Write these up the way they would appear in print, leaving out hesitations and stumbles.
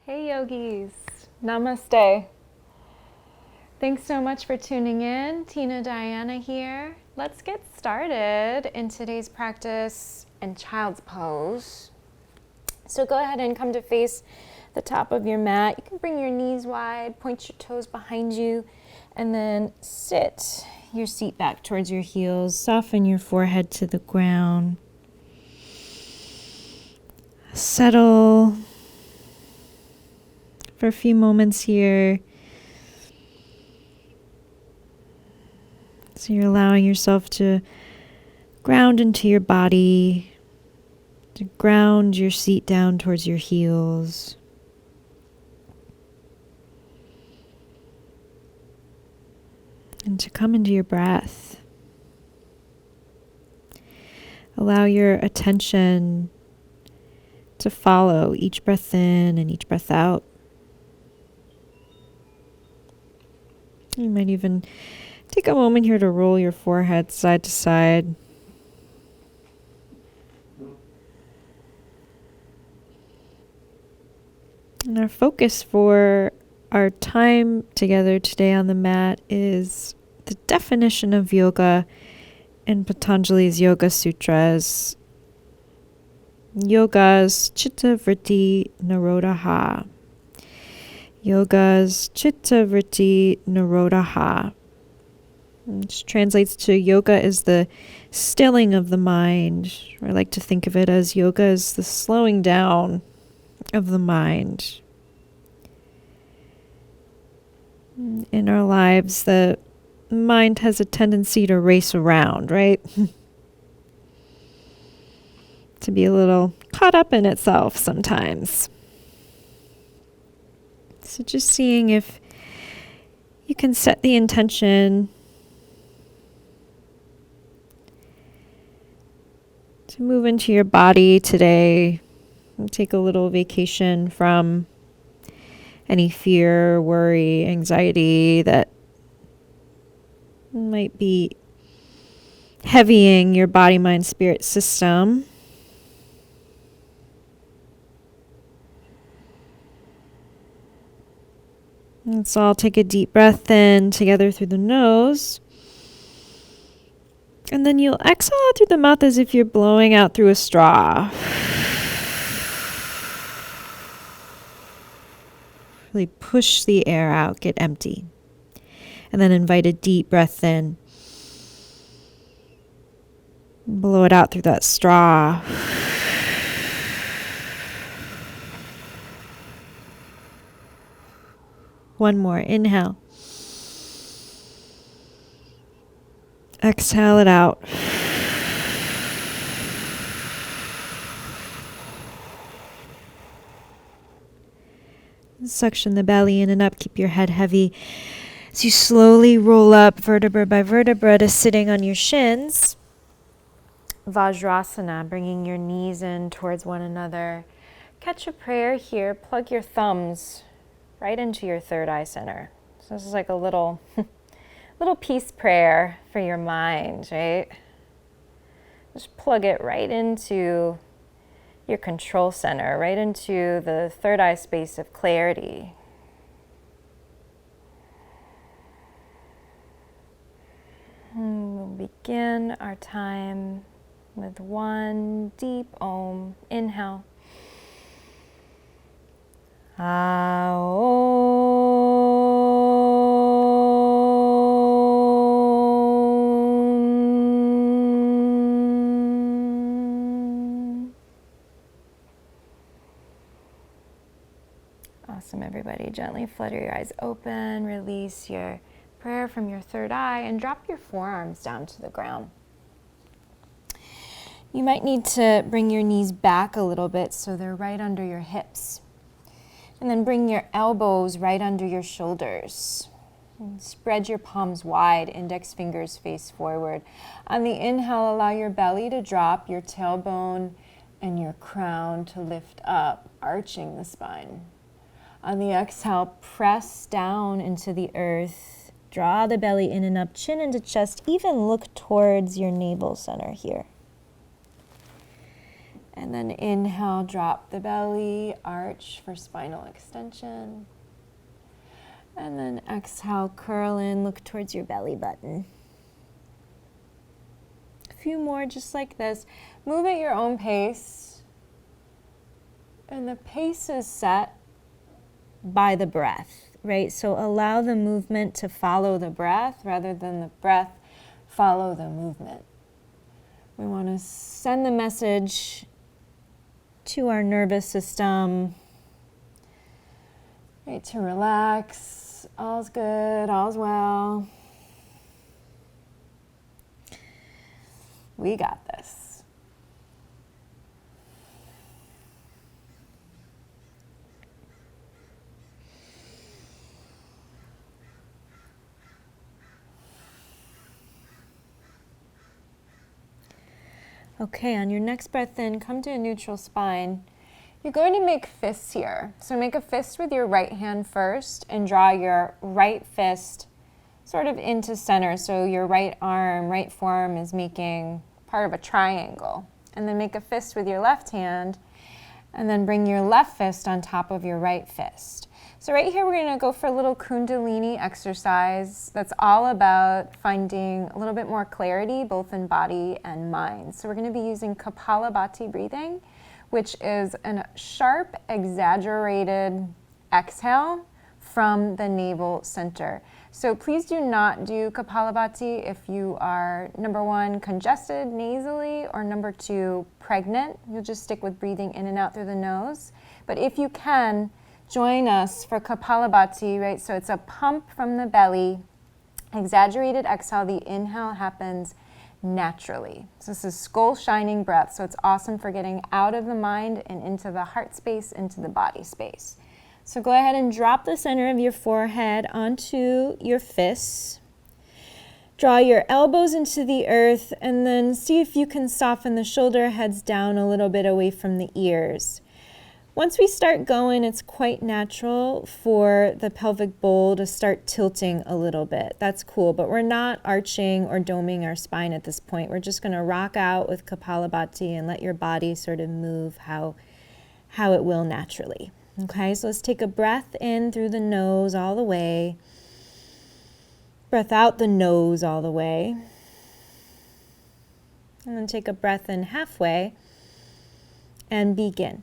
Hey yogis, namaste. Thanks so much for tuning in. Tina Diana here. Let's get started in today's practice in child's pose. So go ahead and come to face the top of your mat. You can bring your knees wide, point your toes behind you, and then sit your seat back towards your heels. Soften your forehead to the ground. Settle for a few moments here. So you're allowing yourself to ground into your body, to ground your seat down towards your heels. And to come into your breath. Allow your attention to follow each breath in and each breath out. You might even take a moment here to roll your forehead side to side. And our focus for our time together today on the mat is the definition of yoga in Patanjali's Yoga Sutras. Yoga's Citta Vrtti Nirodhah. Yoga's Citta Vrtti Nirodhah. Which translates to yoga is the stilling of the mind. I like to think of it as yoga is the slowing down of the mind. In our lives, the mind has a tendency to race around, right? To be a little caught up in itself sometimes. So just seeing if you can set the intention to move into your body today and take a little vacation from any fear, worry, anxiety that might be heavying your body, mind, spirit system. Let's all take a deep breath in together through the nose. And then you'll exhale out through the mouth as if you're blowing out through a straw. Really push the air out, get empty. And then invite a deep breath in. Blow it out through that straw. One more, inhale. Exhale it out. Suction the belly in and up. Keep your head heavy as you slowly roll up vertebra by vertebra to sitting on your shins. Vajrasana, bringing your knees in towards one another. Catch a prayer here. Plug your thumbs right into your third eye center. So this is like a little peace prayer for your mind, right? Just plug it right into your control center, right into the third eye space of clarity. And we'll begin our time with one deep Om. Inhale. Awesome, everybody. Gently flutter your eyes open, release your prayer from your third eye, and drop your forearms down to the ground. You might need to bring your knees back a little bit so they're right under your hips. And then bring your elbows right under your shoulders. And spread your palms wide, index fingers face forward. On the inhale, allow your belly to drop, your tailbone and your crown to lift up, arching the spine. On the exhale, press down into the earth. Draw the belly in and up, chin into chest. Even look towards your navel center here. And then inhale, drop the belly, arch for spinal extension. And then exhale, curl in, look towards your belly button. A few more just like this. Move at your own pace. And the pace is set by the breath, right? So allow the movement to follow the breath rather than the breath follow the movement. We want to send the message to our nervous system, right, to relax. All's good, all's well. We got this. Okay, on your next breath in, come to a neutral spine. You're going to make fists here. So make a fist with your right hand first and draw your right fist sort of into center. So your right arm, right forearm is making part of a triangle. And then make a fist with your left hand and then bring your left fist on top of your right fist. So right here, we're going to go for a little Kundalini exercise that's all about finding a little bit more clarity, both in body and mind. So we're going to be using Kapalabhati breathing, which is a sharp, exaggerated exhale from the navel center. So please do not do Kapalabhati if you are, number one, congested nasally, or number two, pregnant. You'll just stick with breathing in and out through the nose. But if you can, join us for Kapalabhati, right? So it's a pump from the belly, exaggerated exhale. The inhale happens naturally. So this is skull shining breath. So it's awesome for getting out of the mind and into the heart space, into the body space. So go ahead and drop the center of your forehead onto your fists. Draw your elbows into the earth and then see if you can soften the shoulder heads down a little bit away from the ears. Once we start going, it's quite natural for the pelvic bowl to start tilting a little bit. That's cool, but we're not arching or doming our spine at this point. We're just going to rock out with Kapalabhati and let your body sort of move how it will naturally. Okay, so let's take a breath in through the nose all the way. Breath out the nose all the way. And then take a breath in halfway and begin.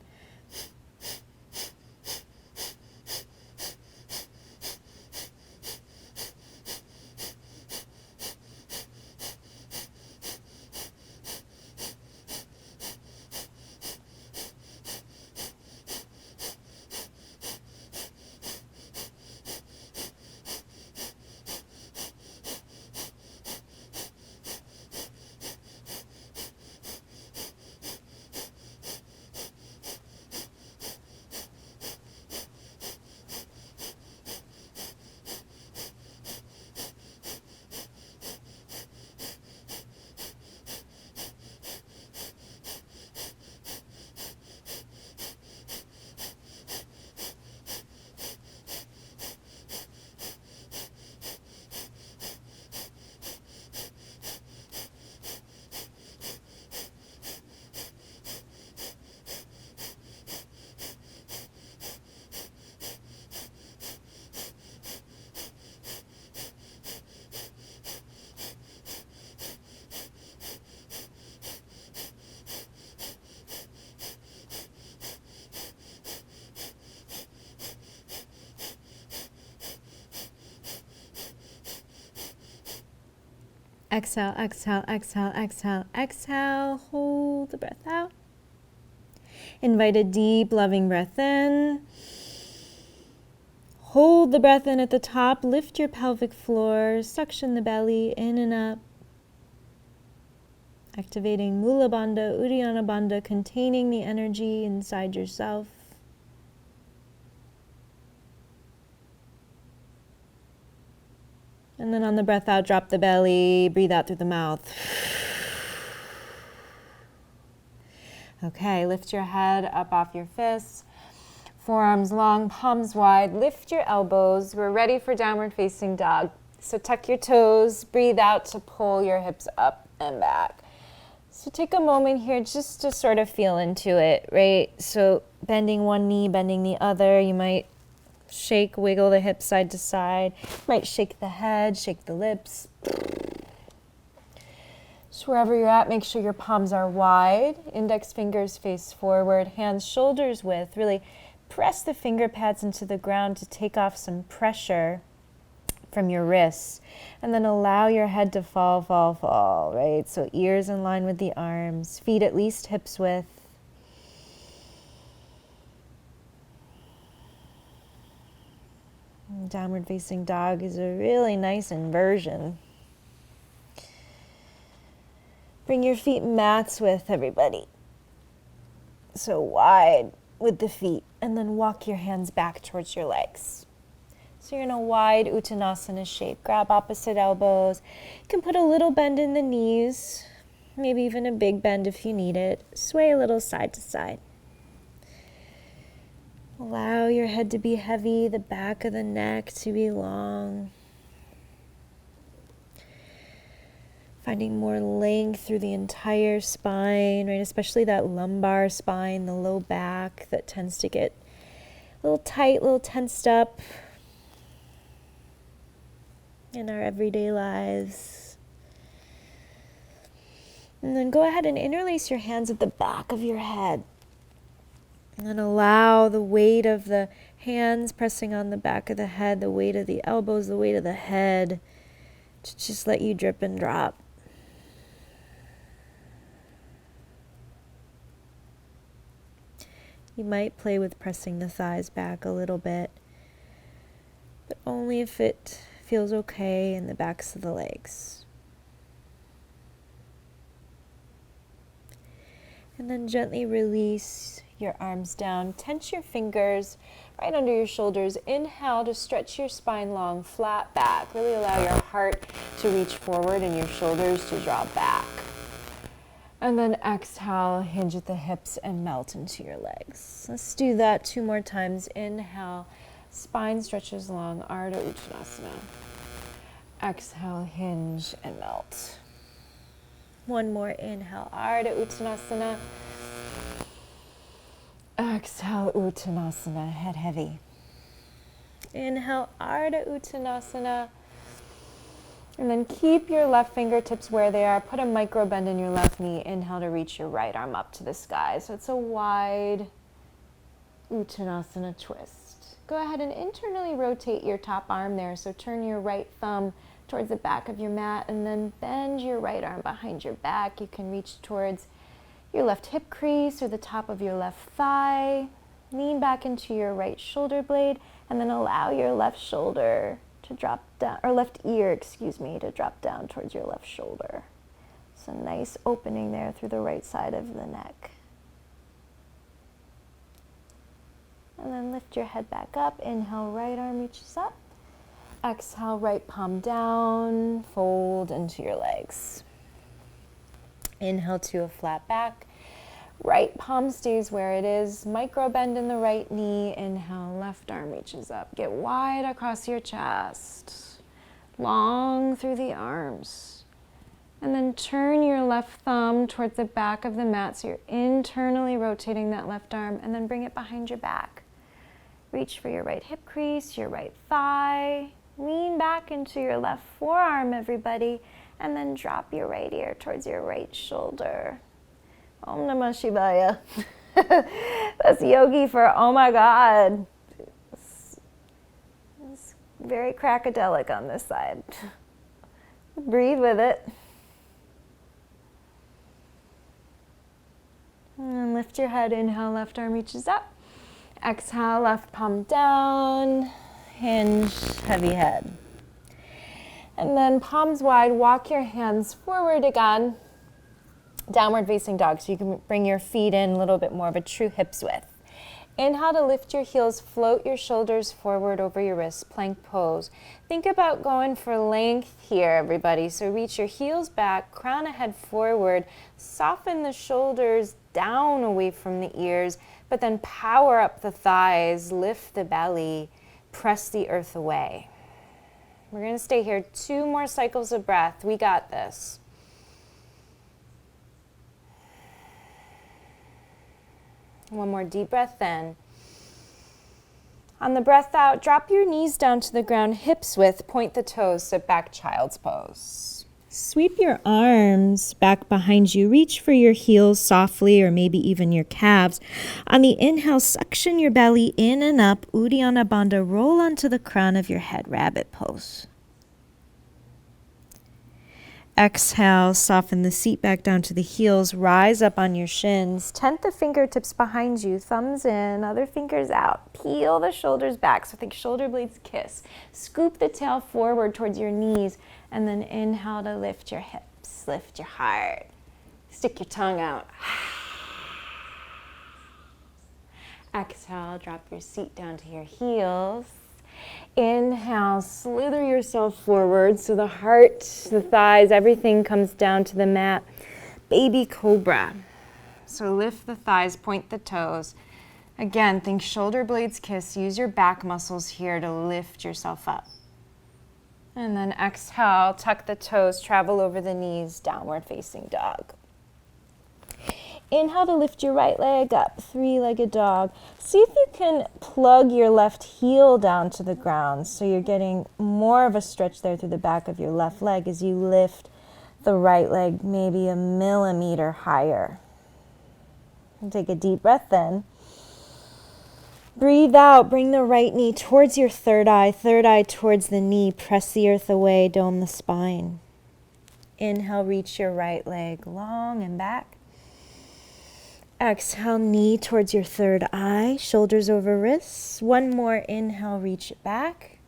Exhale, exhale, exhale, exhale, exhale. Hold the breath out. Invite a deep, loving breath in. Hold the breath in at the top. Lift your pelvic floor. Suction the belly in and up. Activating Mula Bandha, Uddiyana Bandha, containing the energy inside yourself. And then on the breath out, drop the belly, breathe out through the mouth. Okay, lift your head up off your fists, forearms long, palms wide, lift your elbows. We're ready for downward facing dog. So tuck your toes, breathe out to pull your hips up and back. So take a moment here just to sort of feel into it, right? So bending one knee, bending the other. You might shake, wiggle the hips side to side. You might shake the head, shake the lips. So wherever you're at, make sure your palms are wide. Index fingers face forward, hands shoulders width. Really press the finger pads into the ground to take off some pressure from your wrists, and then allow your head to fall, right? So ears in line with the arms, feet at least hips width. Downward facing dog is a really nice inversion. Bring your feet mats width, everybody. So wide with the feet, and then walk your hands back towards your legs. So you're in a wide Uttanasana shape. Grab opposite elbows. You can put a little bend in the knees, maybe even a big bend if you need it. Sway a little side to side. Allow your head to be heavy, the back of the neck to be long. Finding more length through the entire spine, right? Especially that lumbar spine, the low back that tends to get a little tight, a little tensed up in our everyday lives. And then go ahead and interlace your hands at the back of your head. And then allow the weight of the hands pressing on the back of the head, the weight of the elbows, the weight of the head, to just let you drip and drop. You might play with pressing the thighs back a little bit, but only if it feels okay in the backs of the legs. And then gently release your arms down. Tense your fingers right under your shoulders. Inhale to stretch your spine long, flat back. Really allow your heart to reach forward and your shoulders to drop back. And then exhale, hinge at the hips and melt into your legs. Let's do that 2 more times. Inhale, spine stretches long, Ardha Uttanasana. Exhale, hinge and melt. 1 more, inhale, Ardha Uttanasana. Exhale, Uttanasana, head heavy. Inhale, Ardha Uttanasana. And then keep your left fingertips where they are. Put a micro bend in your left knee. Inhale to reach your right arm up to the sky. So it's a wide Uttanasana twist. Go ahead and internally rotate your top arm there. So turn your right thumb towards the back of your mat and then bend your right arm behind your back. You can reach towards your left hip crease or the top of your left thigh. Lean back into your right shoulder blade and then allow your left shoulder to drop down, or left ear, to drop down towards your left shoulder. So nice opening there through the right side of the neck. And then lift your head back up. Inhale, right arm reaches up. Exhale, right palm down, fold into your legs. Inhale to a flat back. Right palm stays where it is. Micro bend in the right knee. Inhale, left arm reaches up. Get wide across your chest. Long through the arms. And then turn your left thumb towards the back of the mat. So you're internally rotating that left arm and then bring it behind your back. Reach for your right hip crease, your right thigh. Lean back into your left forearm, everybody. And then drop your right ear towards your right shoulder. Om Namah Shivaya. That's yogi for oh my God. It's very cracadelic on this side. Breathe with it. And lift your head. Inhale, left arm reaches up. Exhale, left palm down. Hinge, heavy head. And then palms wide, walk your hands forward again. Downward facing dog, so you can bring your feet in a little bit more of a true hips width. Inhale to lift your heels, float your shoulders forward over your wrists, plank pose. Think about going for length here, everybody. So reach your heels back, crown of head forward, soften the shoulders down away from the ears, but then power up the thighs, lift the belly, press the earth away. We're going to stay here 2 more cycles of breath. We got this. One more deep breath in. On the breath out, drop your knees down to the ground, hips width, point the toes, sit back, child's pose. Sweep your arms back behind you. Reach for your heels softly, or maybe even your calves. On the inhale, suction your belly in and up. Uddiyana Bandha, roll onto the crown of your head, rabbit pose. Exhale, soften the seat back down to the heels. Rise up on your shins. Tent the fingertips behind you. Thumbs in, other fingers out. Peel the shoulders back. So think shoulder blades kiss. Scoop the tail forward towards your knees. And then inhale to lift your hips. Lift your heart. Stick your tongue out. Exhale, drop your seat down to your heels. Inhale, slither yourself forward so the heart, the thighs, everything comes down to the mat. Baby cobra. So lift the thighs, point the toes. Again, think shoulder blades kiss. Use your back muscles here to lift yourself up. And then exhale, tuck the toes, travel over the knees, downward facing dog. Inhale to lift your right leg up, three-legged dog. See if you can plug your left heel down to the ground so you're getting more of a stretch there through the back of your left leg as you lift the right leg maybe a millimeter higher. And take a deep breath in. Breathe out, bring the right knee towards your third eye towards the knee. Press the earth away, dome the spine. Inhale, reach your right leg long and back. Exhale, knee towards your third eye, shoulders over wrists. One more inhale, reach it back.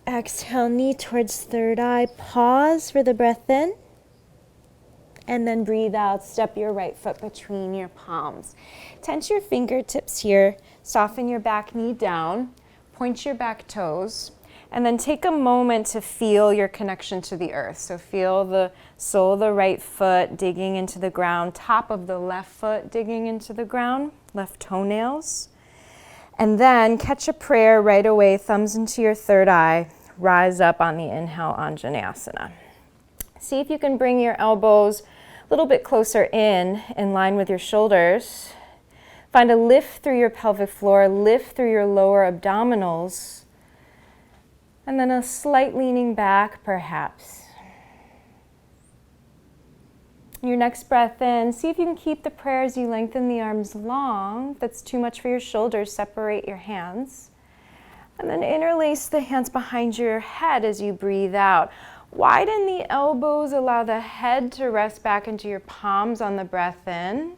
Exhale, knee towards third eye. Pause for the breath in. And then breathe out, step your right foot between your palms. Tense your fingertips here, soften your back knee down, point your back toes. And then take a moment to feel your connection to the earth. So feel the sole of the right foot digging into the ground, top of the left foot digging into the ground, left toenails. And then catch a prayer right away, thumbs into your third eye, rise up on the inhale, Anjaneyasana. See if you can bring your elbows a little bit closer in line with your shoulders. Find a lift through your pelvic floor, lift through your lower abdominals. And then a slight leaning back, perhaps. Your next breath in, see if you can keep the prayer as you lengthen the arms long. If that's too much for your shoulders, separate your hands. And then interlace the hands behind your head as you breathe out. Widen the elbows, allow the head to rest back into your palms on the breath in.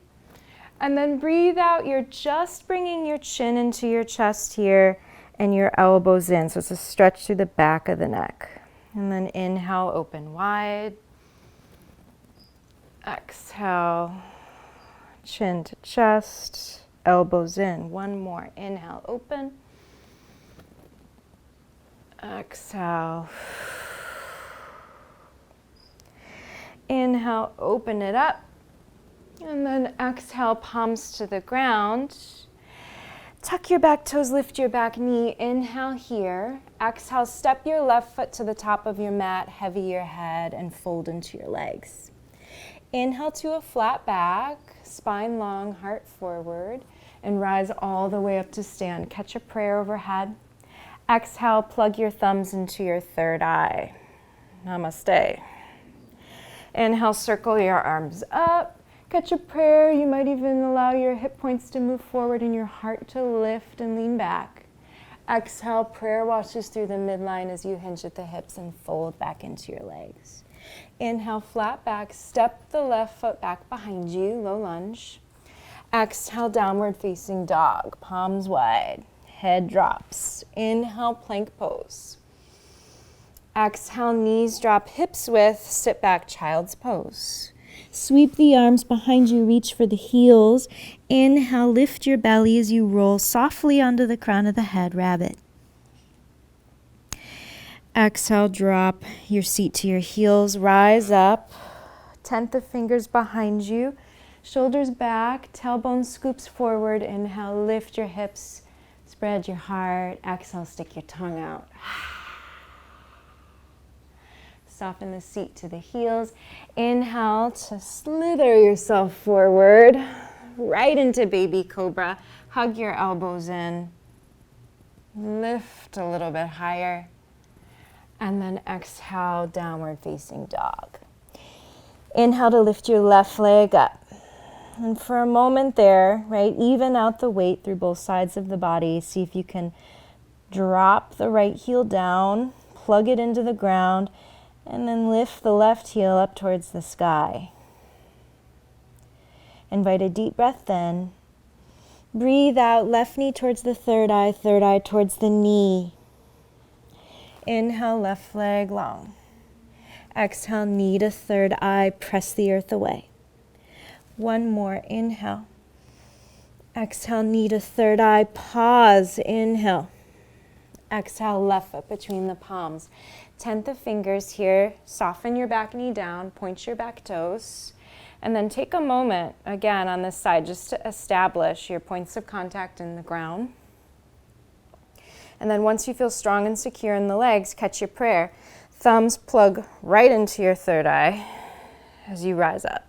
And then breathe out, you're just bringing your chin into your chest here. And your elbows in, so it's a stretch through the back of the neck. And then inhale, open wide. Exhale, chin to chest, elbows in. One more, inhale, open. Exhale. Inhale, open it up. And then exhale, palms to the ground. Tuck your back toes, lift your back knee. Inhale here. Exhale, step your left foot to the top of your mat, heavy your head, and fold into your legs. Inhale to a flat back, spine long, heart forward, and rise all the way up to stand. Catch a prayer overhead. Exhale, plug your thumbs into your third eye. Namaste. Inhale, circle your arms up. Catch a prayer. You might even allow your hip points to move forward and your heart to lift and lean back. Exhale, prayer washes through the midline as you hinge at the hips and fold back into your legs. Inhale, flat back. Step the left foot back behind you, low lunge. Exhale, downward facing dog, palms wide, head drops. Inhale, plank pose. Exhale, knees drop, hips width, sit back, child's pose. Sweep the arms behind you, reach for the heels. Inhale, lift your belly as you roll softly onto the crown of the head, rabbit. Exhale, drop your seat to your heels, rise up. Tent the fingers behind you, shoulders back, tailbone scoops forward. Inhale, lift your hips, spread your heart. Exhale, stick your tongue out. Soften the seat to the heels. Inhale to slither yourself forward. right into baby cobra. Hug your elbows in. Lift a little bit higher. And then exhale, downward facing dog. Inhale to lift your left leg up. And for a moment there, right, even out the weight through both sides of the body. See if you can drop the right heel down, plug it into the ground, and then lift the left heel up towards the sky. Invite a deep breath in. Breathe out, left knee towards the third eye towards the knee. Inhale, left leg long. Exhale, knee to third eye, press the earth away. One more, inhale. Exhale, knee to third eye, pause, inhale. Exhale, left foot between the palms. 10th of fingers here, soften your back knee down, point your back toes. And then take a moment, again on this side, just to establish your points of contact in the ground. And then once you feel strong and secure in the legs, catch your prayer. Thumbs plug right into your third eye as you rise up.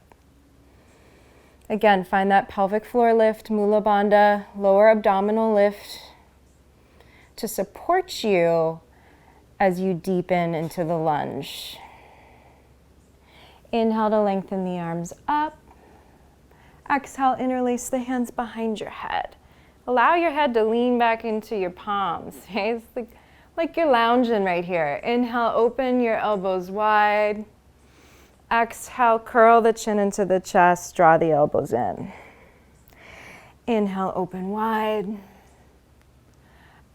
Again, find that pelvic floor lift, Mula Bandha, lower abdominal lift to support you as you deepen into the lunge. Inhale to lengthen the arms up. Exhale, interlace the hands behind your head. Allow your head to lean back into your palms. Okay? It's like you're lounging right here. Inhale, open your elbows wide. Exhale, curl the chin into the chest, draw the elbows in. Inhale, open wide.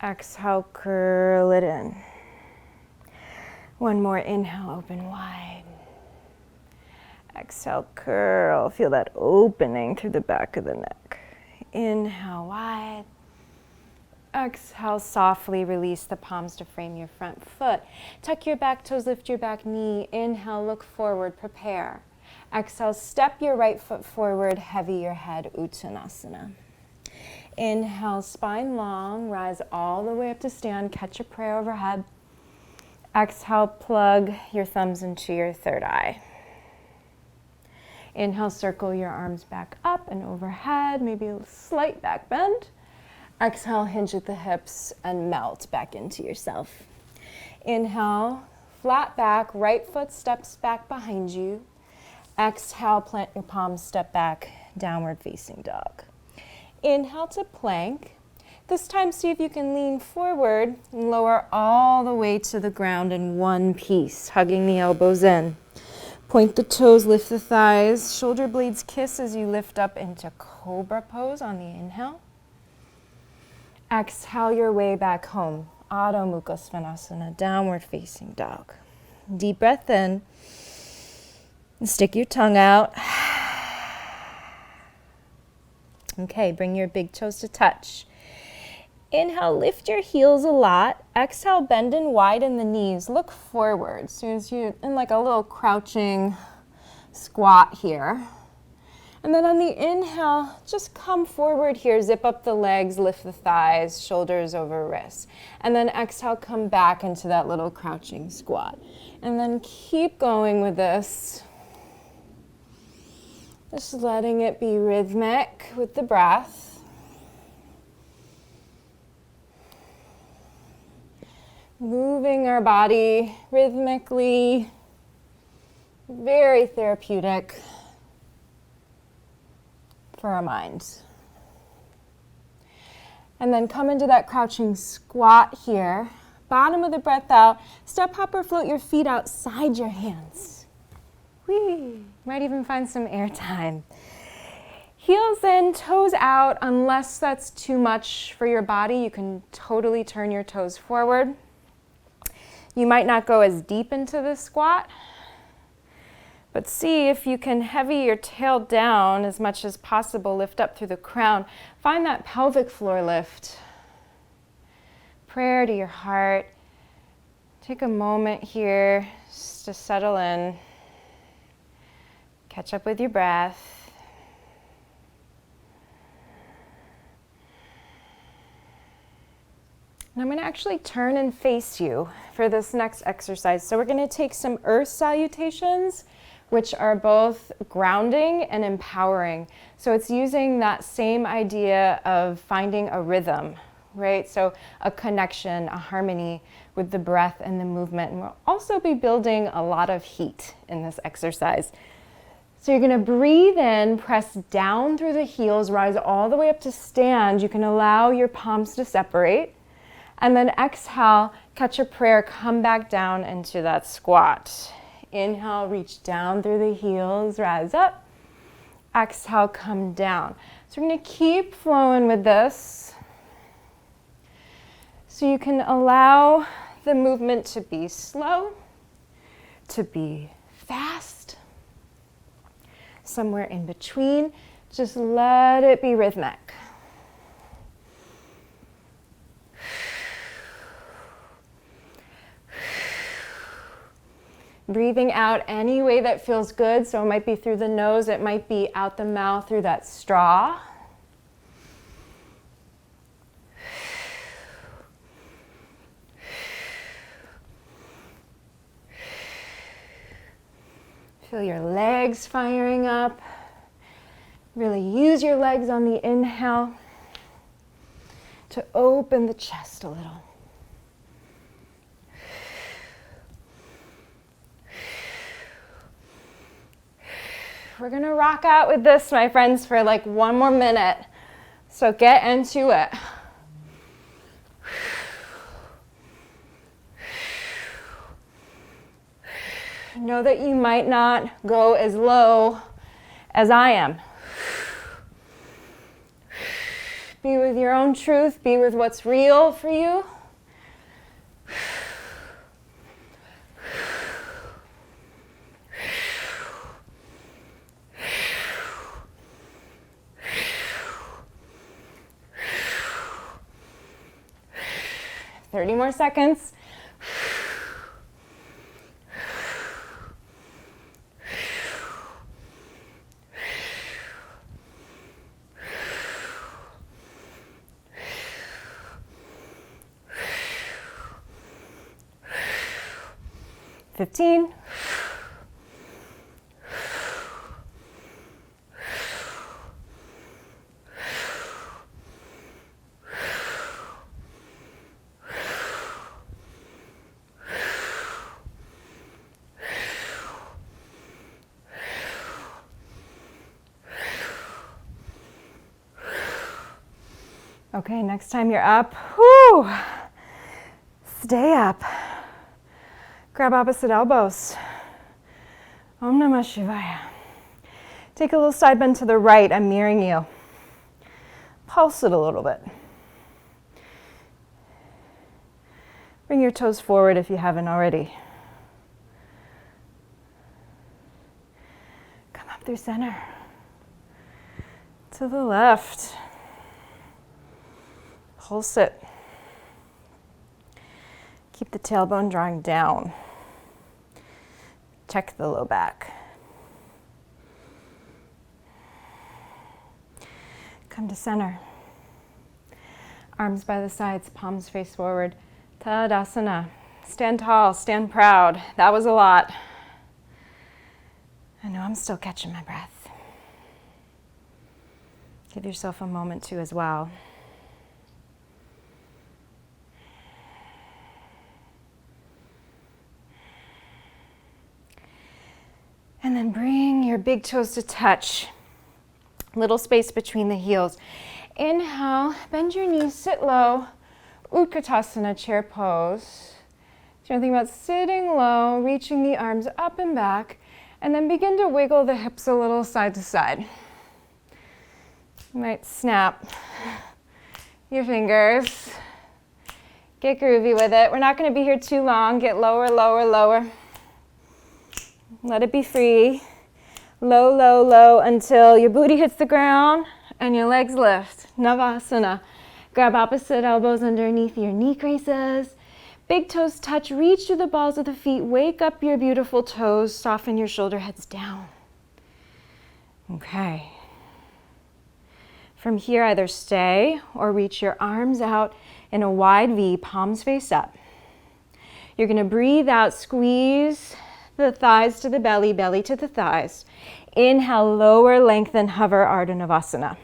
Exhale, curl it in. One more, inhale, open wide. Exhale, curl. Feel that opening through the back of the neck. Inhale, wide. Exhale, softly release the palms to frame your front foot. Tuck your back toes, lift your back knee. Inhale, look forward, prepare. Exhale, step your right foot forward, heavy your head, Uttanasana. Inhale, spine long, rise all the way up to stand, catch a prayer overhead. Exhale, plug your thumbs into your third eye. Inhale, circle your arms back up and overhead, maybe a slight back bend. Exhale, hinge at the hips and melt back into yourself. Inhale, flat back, right foot steps back behind you. Exhale, plant your palms, step back, downward facing dog. Inhale to plank. This time, see if you can lean forward and lower all the way to the ground in one piece, hugging the elbows in. Point the toes, lift the thighs, shoulder blades kiss as you lift up into cobra pose on the inhale. Exhale your way back home, Adho Mukha Svanasana, downward facing dog. Deep breath in, and stick your tongue out. Okay, bring your big toes to touch. Inhale, lift your heels a lot. Exhale, bend and widen the knees. Look forward. So as you're in like a little crouching squat here. And then on the inhale, just come forward here. Zip up the legs, lift the thighs, shoulders over wrists. And then exhale, come back into that little crouching squat. And then keep going with this. Just letting it be rhythmic with the breath. Moving our body rhythmically, very therapeutic for our minds. And then come into that crouching squat here. Bottom of the breath out. Step, hop, or float your feet outside your hands. Whee! Might even find some air time. Heels in, toes out. Unless that's too much for your body, you can totally turn your toes forward. You might not go as deep into the squat, but see if you can heavy your tail down as much as possible, lift up through the crown. Find that pelvic floor lift. Prayer to your heart. Take a moment here just to settle in. Catch up with your breath. And I'm going to actually turn and face you for this next exercise. So we're going to take some earth salutations which are both grounding and empowering. So it's using that same idea of finding a rhythm, right? So a connection, a harmony with the breath and the movement. And we'll also be building a lot of heat in this exercise. So you're gonna breathe in, press down through the heels, rise all the way up to stand. You can allow your palms to separate. And then exhale, catch a prayer, come back down into that squat. Inhale, reach down through the heels, rise up. Exhale, come down. So we're gonna keep flowing with this. So you can allow the movement to be slow, to be fast, somewhere in between. Just let it be rhythmic. Breathing out any way that feels good. So it might be through the nose, it might be out the mouth through that straw. Feel your legs firing up. Really use your legs on the inhale to open the chest a little. We're gonna rock out with this, my friends, for like 1 more minute. So get into it. Know that you might not go as low as I am. Be with your own truth, be with what's real for you. Thirty more seconds. 15. Okay, next time you're up, whoo, stay up. Grab opposite elbows. Om Namah Shivaya. Take a little side bend to the right. I'm mirroring you. Pulse it a little bit. Bring your toes forward if you haven't already. Come up through center. To the left. Pulse it. Keep the tailbone drawing down. Check the low back. Come to center. Arms by the sides, palms face forward. Tadasana. Stand tall, stand proud. That was a lot. I know I'm still catching my breath. Give yourself a moment to as well. And then bring your big toes to touch. Little space between the heels. Inhale, bend your knees, sit low. Utkatasana, chair pose. So you're thinking about sitting low, reaching the arms up and back, and then begin to wiggle the hips a little side to side. You might snap your fingers. Get groovy with it. We're not going to be here too long. Get lower, lower, lower. Let it be free. Low, low, low until your booty hits the ground and your legs lift. Navasana. Grab opposite elbows underneath your knee creases. Big toes touch. Reach through the balls of the feet. Wake up your beautiful toes. Soften your shoulder heads down. Okay. From here, either stay or reach your arms out in a wide V, palms face up. You're going to breathe out, squeeze the thighs to the belly, belly to the thighs. Inhale, lower, lengthen, hover, Ardha Navasana.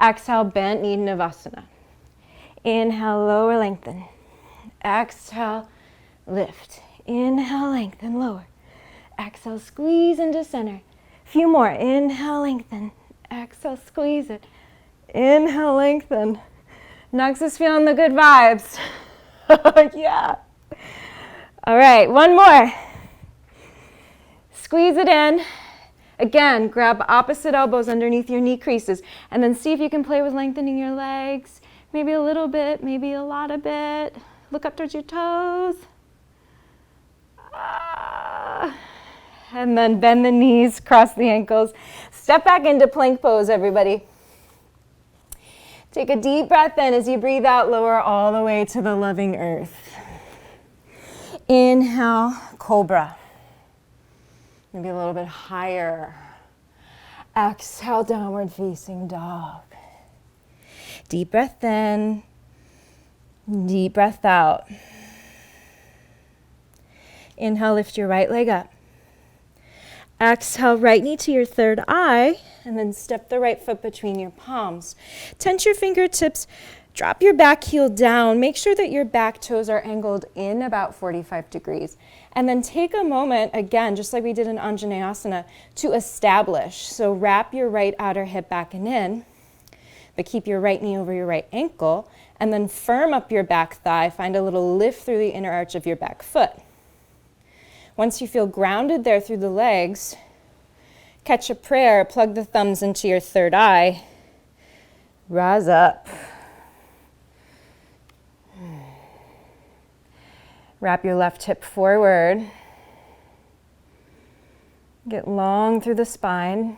Exhale, bent knee Navasana. Inhale, lower, lengthen. Exhale, lift. Inhale, lengthen, lower. Exhale, squeeze into center. Few more. Inhale, lengthen. Exhale, squeeze it. Inhale, lengthen. Next is feeling the good vibes. Yeah. All right, one more. Squeeze it in. Again, grab opposite elbows underneath your knee creases, and then see if you can play with lengthening your legs. Maybe a little bit, maybe a lot of bit. Look up towards your toes. And then bend the knees, cross the ankles. Step back into plank pose, everybody. Take a deep breath in. As you breathe out, lower all the way to the loving earth. Inhale, cobra. Maybe a little bit higher. Exhale, downward facing dog. Deep breath in. Deep breath out. Inhale, lift your right leg up. Exhale, right knee to your third eye, and then step the right foot between your palms. Tense your fingertips, drop your back heel down. Make sure that your back toes are angled in about 45 degrees. And then take a moment, again, just like we did in Anjaneyasana, to establish. So wrap your right outer hip back and in, but keep your right knee over your right ankle, and then firm up your back thigh. Find a little lift through the inner arch of your back foot. Once you feel grounded there through the legs, catch a prayer, plug the thumbs into your third eye, rise up. Wrap your left hip forward. Get long through the spine,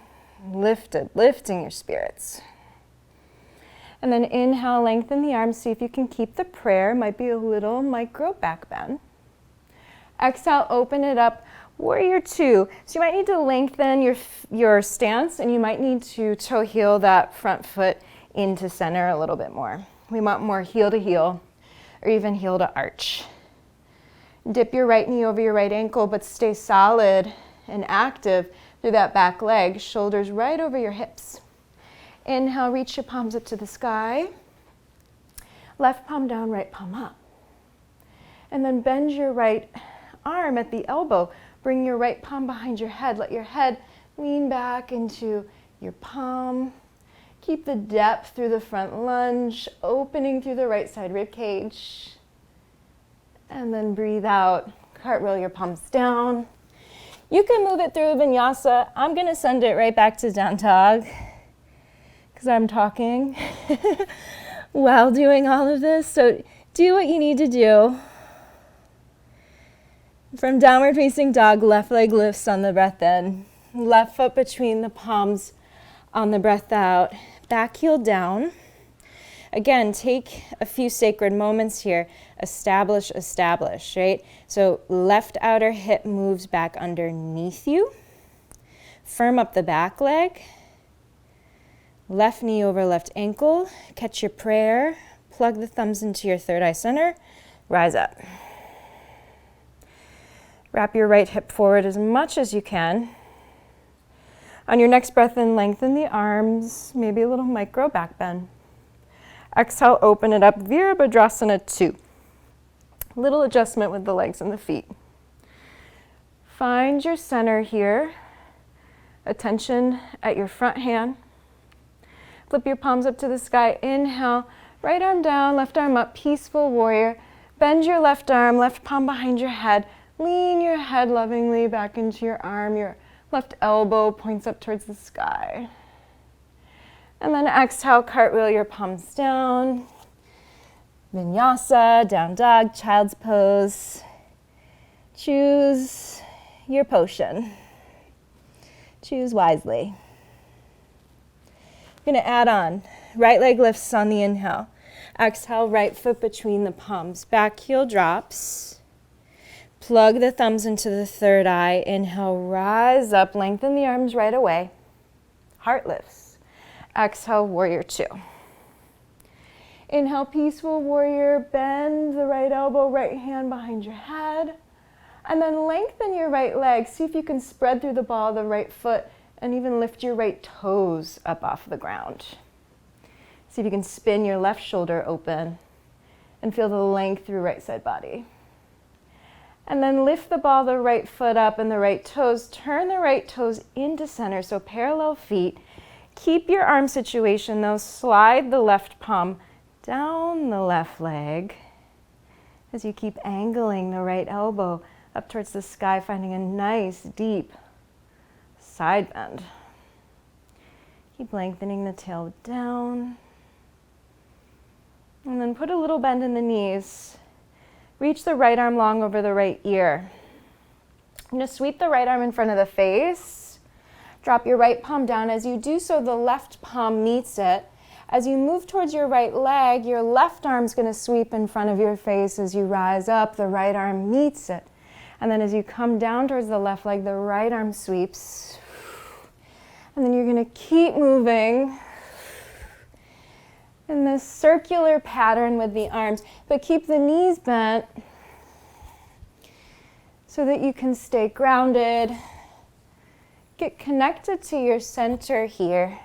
lifted, lifting your spirits. And then inhale, lengthen the arms. See if you can keep the prayer. Might be a little micro back bend. Exhale, open it up, warrior two. So you might need to lengthen your stance, and you might need to toe heel that front foot into center a little bit more. We want more heel to heel, or even heel to arch. Dip your right knee over your right ankle, but stay solid and active through that back leg, shoulders right over your hips. Inhale, reach your palms up to the sky. Left palm down, right palm up. And then bend your right arm at the elbow. Bring your right palm behind your head. Let your head lean back into your palm. Keep the depth through the front lunge, opening through the right side rib cage. And then breathe out. Cartwheel your palms down. You can move it through vinyasa. I'm going to send it right back to down dog because I'm talking while doing all of this. So do what you need to do. From downward facing dog, left leg lifts on the breath in. Left foot between the palms on the breath out. Back heel down. Again, take a few sacred moments here. Establish, establish, right? So left outer hip moves back underneath you. Firm up the back leg. Left knee over left ankle. Catch your prayer. Plug the thumbs into your third eye center. Rise up. Wrap your right hip forward as much as you can. On your next breath in, lengthen the arms, maybe a little micro back bend. Exhale, open it up, Virabhadrasana 2. Little adjustment with the legs and the feet. Find your center here. Attention at your front hand. Flip your palms up to the sky. Inhale, right arm down, left arm up, peaceful warrior. Bend your left arm, left palm behind your head. Lean your head lovingly back into your arm. Your left elbow points up towards the sky. And then exhale, cartwheel your palms down. Vinyasa, down dog, child's pose. Choose your potion. Choose wisely. I'm going to add on. Right leg lifts on the inhale. Exhale, right foot between the palms. Back heel drops. Plug the thumbs into the third eye. Inhale, rise up, lengthen the arms right away. Heart lifts. Exhale, warrior two. Inhale, peaceful warrior. Bend the right elbow, right hand behind your head. And then lengthen your right leg. See if you can spread through the ball of the right foot and even lift your right toes up off the ground. See if you can spin your left shoulder open and feel the length through right side body. And then lift the ball of the right foot up and the right toes. Turn the right toes into center, so parallel feet. Keep your arm situation though. Slide the left palm down the left leg as you keep angling the right elbow up towards the sky, finding a nice deep side bend. Keep lengthening the tail down. And then put a little bend in the knees. Reach the right arm long over the right ear. I'm going to sweep the right arm in front of the face. Drop your right palm down. As you do so, the left palm meets it. As you move towards your right leg, your left arm's going to sweep in front of your face. As you rise up, the right arm meets it. And then as you come down towards the left leg, the right arm sweeps. And then you're going to keep moving in this circular pattern with the arms, but keep the knees bent so that you can stay grounded. Get connected to your center here,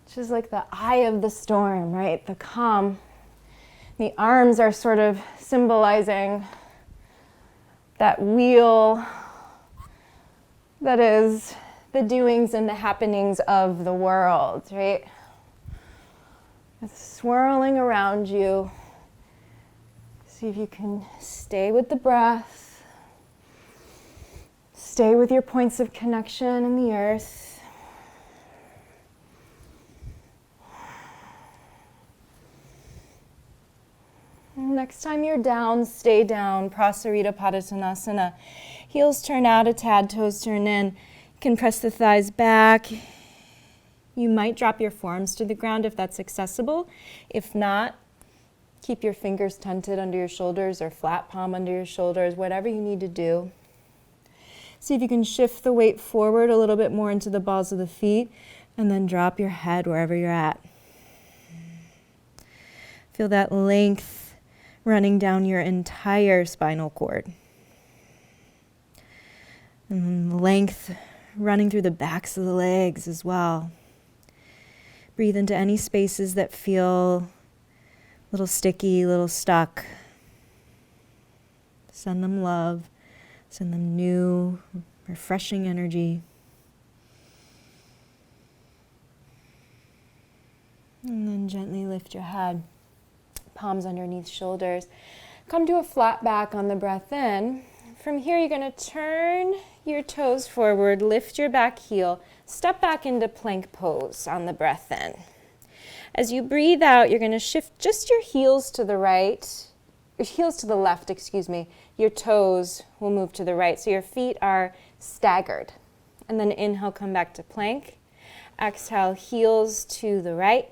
which is like the eye of the storm, right? The calm. The arms are sort of symbolizing that wheel that is the doings and the happenings of the world, right? It's swirling around you. See if you can stay with the breath. Stay with your points of connection in the earth. Next time you're down, stay down. Prasarita Padottanasana. Heels turn out a tad, toes turn in. You can press the thighs back. You might drop your forearms to the ground if that's accessible. If not, keep your fingers tented under your shoulders or flat palm under your shoulders, whatever you need to do. See if you can shift the weight forward a little bit more into the balls of the feet and then drop your head wherever you're at. Feel that length running down your entire spinal cord. And length running through the backs of the legs as well. Breathe into any spaces that feel a little sticky, a little stuck. Send them love. Send them new, refreshing energy. And then gently lift your head. Palms underneath shoulders. Come to a flat back on the breath in. From here, you're going to turn your toes forward, lift your back heel, step back into plank pose on the breath in. As you breathe out, you're going to shift just your heels to the right, your heels to the left, excuse me. Your toes will move to the right, so your feet are staggered. And then inhale, come back to plank. Exhale, heels to the right,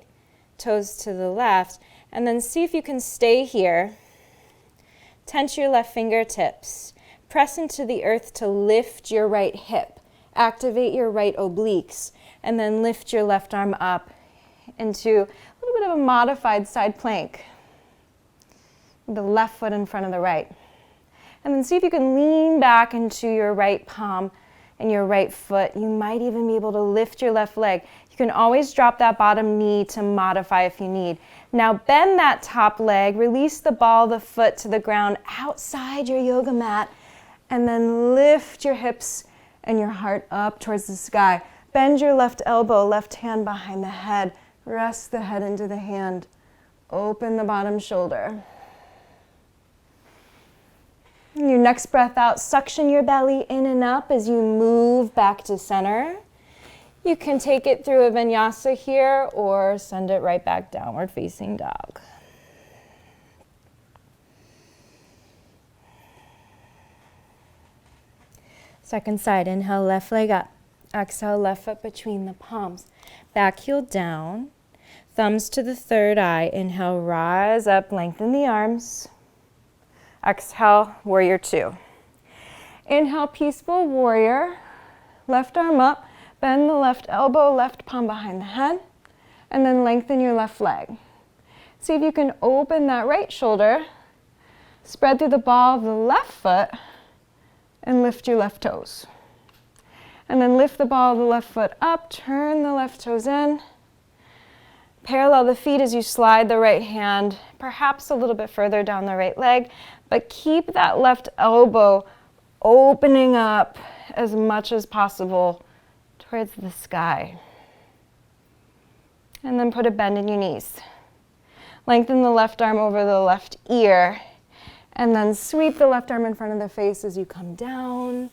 toes to the left. And then see if you can stay here. Tense your left fingertips. Press into the earth to lift your right hip. Activate your right obliques. And then lift your left arm up into a little bit of a modified side plank. The left foot in front of the right. And then see if you can lean back into your right palm and your right foot. You might even be able to lift your left leg. You can always drop that bottom knee to modify if you need. Now bend that top leg, release the ball of the foot to the ground outside your yoga mat, and then lift your hips and your heart up towards the sky. Bend your left elbow, left hand behind the head. Rest the head into the hand. Open the bottom shoulder. Your next breath out, suction your belly in and up as you move back to center. You can take it through a vinyasa here or send it right back downward facing dog. Second side, inhale, left leg up. Exhale, left foot between the palms. Back heel down, thumbs to the third eye. Inhale, rise up, lengthen the arms. Exhale, warrior two. Inhale, peaceful warrior. Left arm up, bend the left elbow, left palm behind the head, and then lengthen your left leg. See if you can open that right shoulder, spread through the ball of the left foot, and lift your left toes. And then lift the ball of the left foot up, turn the left toes in. Parallel the feet as you slide the right hand, perhaps a little bit further down the right leg, but keep that left elbow opening up as much as possible towards the sky. And then put a bend in your knees. Lengthen the left arm over the left ear, and then sweep the left arm in front of the face as you come down.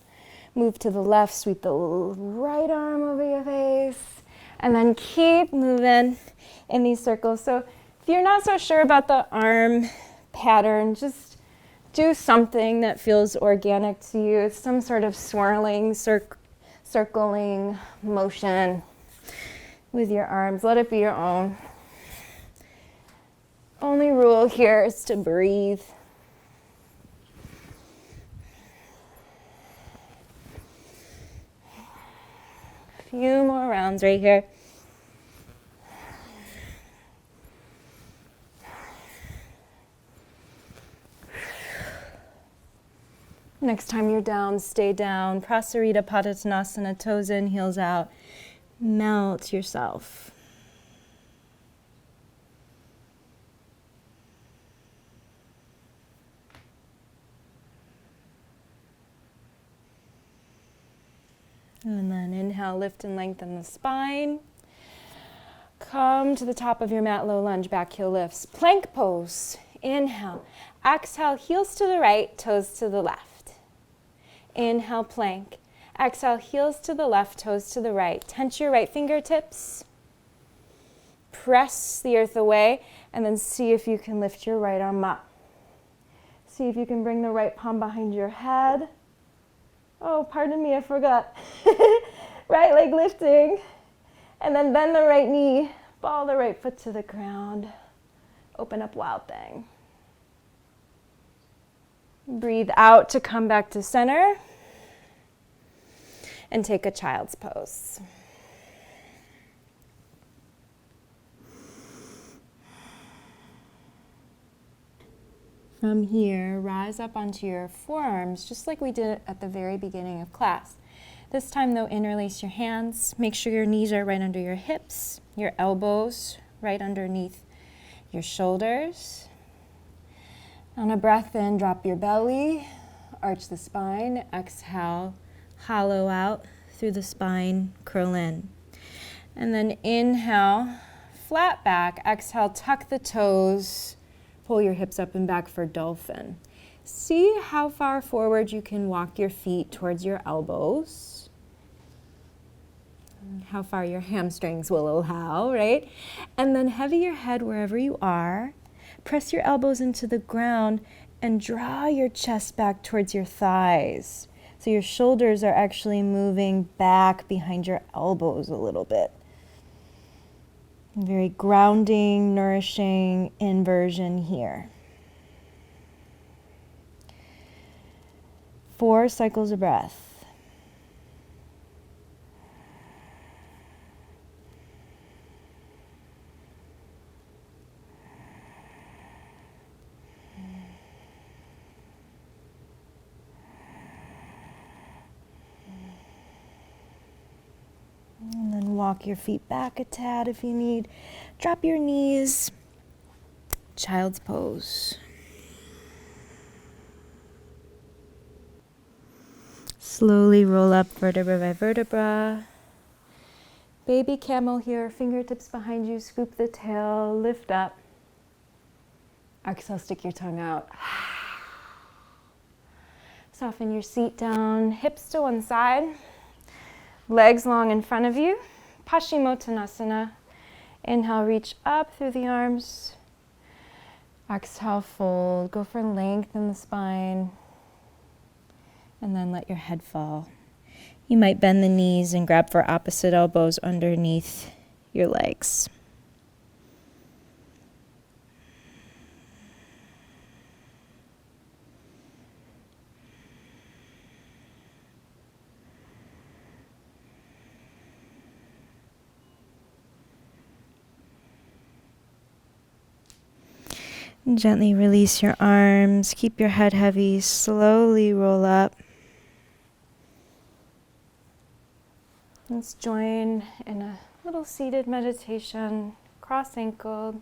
Move to the left, sweep the right arm over your face, and then keep moving in these circles. So if you're not so sure about the arm pattern, just do something that feels organic to you. It's some sort of swirling, circling motion with your arms. Let it be your own. Only rule here is to breathe. A few more rounds right here. Next time you're down, stay down. Prasarita Padottanasana, toes in, heels out. Melt yourself. And then inhale, lift and lengthen the spine. Come to the top of your mat, low lunge, back heel lifts. Plank pose. Inhale. Exhale, heels to the right, toes to the left. Inhale, plank. Exhale, heels to the left, toes to the right. Tense your right fingertips. Press the earth away, and then see if you can lift your right arm up. See if you can bring the right palm behind your head. Oh, pardon me, I forgot. Right leg lifting. And then bend the right knee. Ball the right foot to the ground. Open up, wild thing. Breathe out to come back to center. And take a child's pose. From here, rise up onto your forearms, just like we did at the very beginning of class. This time, though, interlace your hands. Make sure your knees are right under your hips, your elbows right underneath your shoulders. On a breath in, drop your belly, arch the spine. Exhale, hollow out through the spine, curl in. And then inhale, flat back. Exhale, tuck the toes. Pull your hips up and back for dolphin. See how far forward you can walk your feet towards your elbows. How far your hamstrings will allow, right? And then heavy your head wherever you are. Press your elbows into the ground and draw your chest back towards your thighs. So your shoulders are actually moving back behind your elbows a little bit. Very grounding, nourishing inversion here. 4 cycles of breath. And then walk your feet back a tad if you need. Drop your knees. Child's pose. Slowly roll up vertebra by vertebra. Baby camel here, fingertips behind you, scoop the tail, lift up. Exhale, stick your tongue out. Soften your seat down, hips to one side. Legs long in front of you. Paschimottanasana. Inhale, reach up through the arms. Exhale, fold. Go for length in the spine. And then let your head fall. You might bend the knees and grab for opposite elbows underneath your legs. Gently release your arms, keep your head heavy, slowly roll up. Let's join in a little seated meditation, cross-ankled.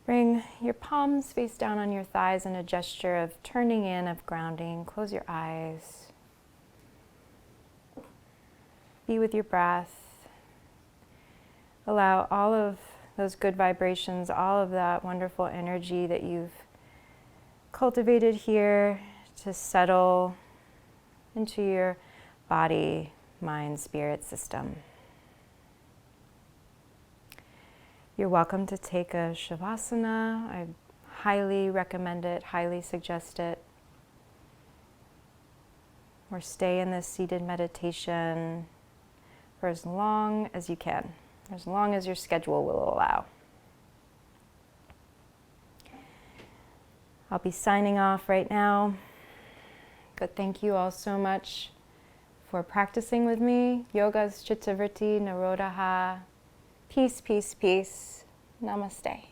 Bring your palms face down on your thighs in a gesture of turning in, of grounding. Close your eyes. Be with your breath. Allow all of those good vibrations, all of that wonderful energy that you've cultivated here to settle into your body, mind, spirit system. You're welcome to take a shavasana. I highly recommend it, highly suggest it. Or stay in this seated meditation for as long as you can, as long as your schedule will allow. I'll be signing off right now, but thank you all so much for practicing with me. Yoga's Citta Vrtti Nirodhah. Peace, peace, peace. Namaste.